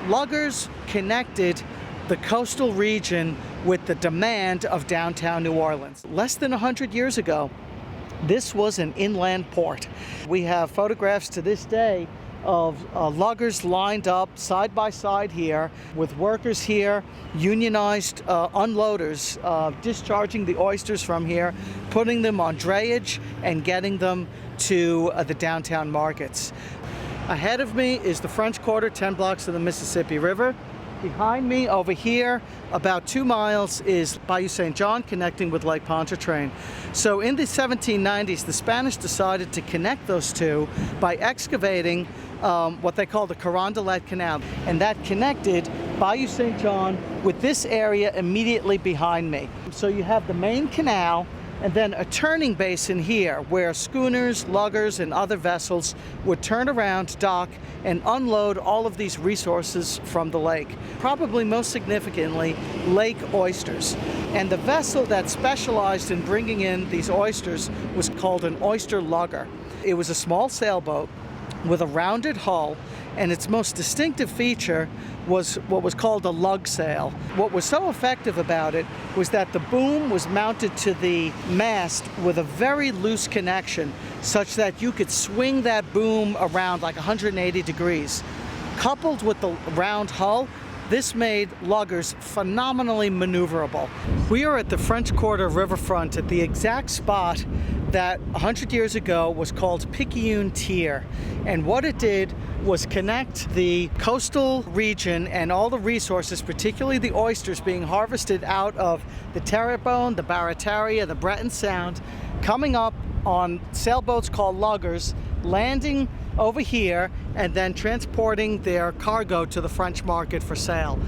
luggers connected the coastal region with the demand of downtown New Orleans. Less than 100 years ago, this was an inland port. We have photographs to this day of luggers lined up side by side here with workers here, unionized unloaders discharging the oysters from here, putting them on drayage and getting them to the downtown markets. Ahead of me is the French Quarter, 10 blocks of the Mississippi River. Behind me over here, about 2 miles, is Bayou St. John, connecting with Lake Pontchartrain. So in the 1790s, the Spanish decided to connect those two by excavating what they call the Carondelet Canal. And that connected Bayou St. John with this area immediately behind me. So you have the main canal, and then a turning basin here where schooners, luggers, and other vessels would turn around, dock, and unload all of these resources from the lake. Probably most significantly, lake oysters. And the vessel that specialized in bringing in these oysters was called an oyster lugger. It was a small sailboat with a rounded hull, and its most distinctive feature was what was called a lug sail. What was so effective about it was that the boom was mounted to the mast with a very loose connection, such that you could swing that boom around like 180 degrees. Coupled with the round hull, this made luggers phenomenally maneuverable. We are at the French Quarter riverfront at the exact spot that 100 years ago was called Picayune Tier. And what it did was connect the coastal region and all the resources, particularly the oysters being harvested out of the Terrebonne, the Barataria, the Breton Sound, coming up on sailboats called luggers, landing over here, and then transporting their cargo to the French market for sale.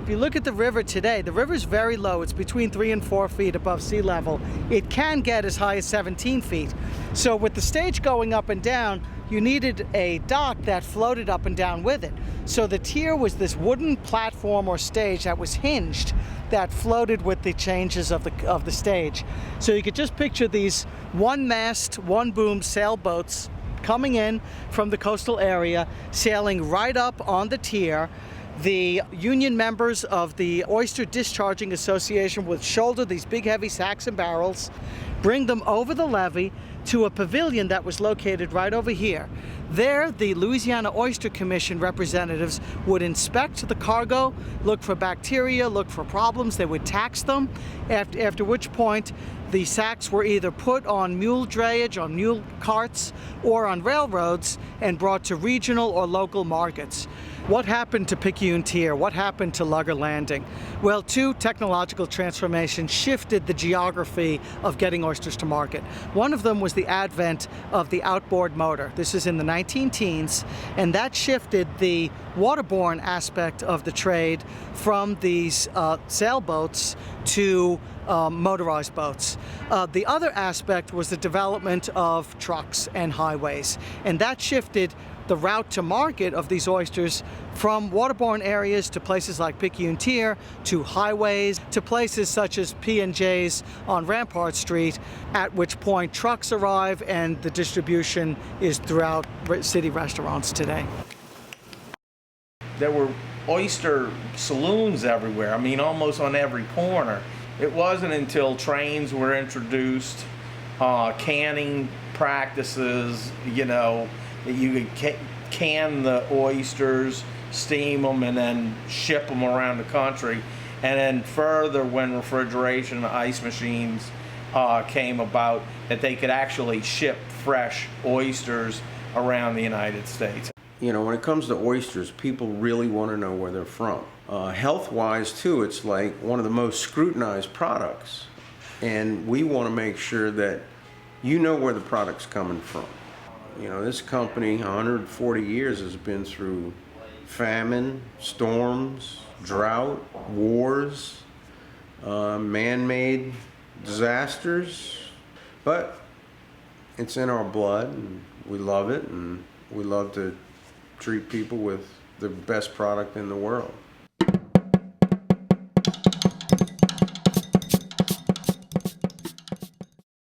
If you look at the river today, the river's very low. It's between 3 and 4 feet above sea level. It can get as high as 17 feet. So with the stage going up and down, you needed a dock that floated up and down with it. So the tier was this wooden platform or stage that was hinged that floated with the changes of the stage. So you could just picture these one mast, one boom sailboats coming in from the coastal area, sailing right up on the tier. The union members of the Oyster Discharging Association would shoulder these big heavy sacks and barrels, bring them over the levee to a pavilion that was located right over here. There, the Louisiana Oyster Commission representatives would inspect the cargo, look for bacteria, look for problems. They would tax them, after which point the sacks were either put on mule drayage, on mule carts, or on railroads and brought to regional or local markets. What happened to Picayune Tier? What happened to Lugger Landing? Well, 2 technological transformations shifted the geography of getting oysters to market. One of them was the advent of the outboard motor. This is in the 19-teens, and that shifted the waterborne aspect of the trade from these sailboats to motorized boats. The other aspect was the development of trucks and highways, and that shifted the route to market of these oysters from waterborne areas to places like Picayune Tier, to highways, to places such as P&J's on Rampart Street, at which point trucks arrive and the distribution is throughout city restaurants today. There were oyster saloons everywhere, I mean almost on every corner. It wasn't until trains were introduced, canning practices, you know, that you could can the oysters, steam them, and then ship them around the country. And then further, when refrigeration and ice machines came about, that they could actually ship fresh oysters around the United States. You know, when it comes to oysters, people really want to know where they're from. Health-wise, too, it's like one of the most scrutinized products. And we want to make sure that you know where the product's coming from. You know, this company, 140 years, has been through famine, storms, drought, wars, man-made disasters, but it's in our blood, and we love it, and we love to treat people with the best product in the world.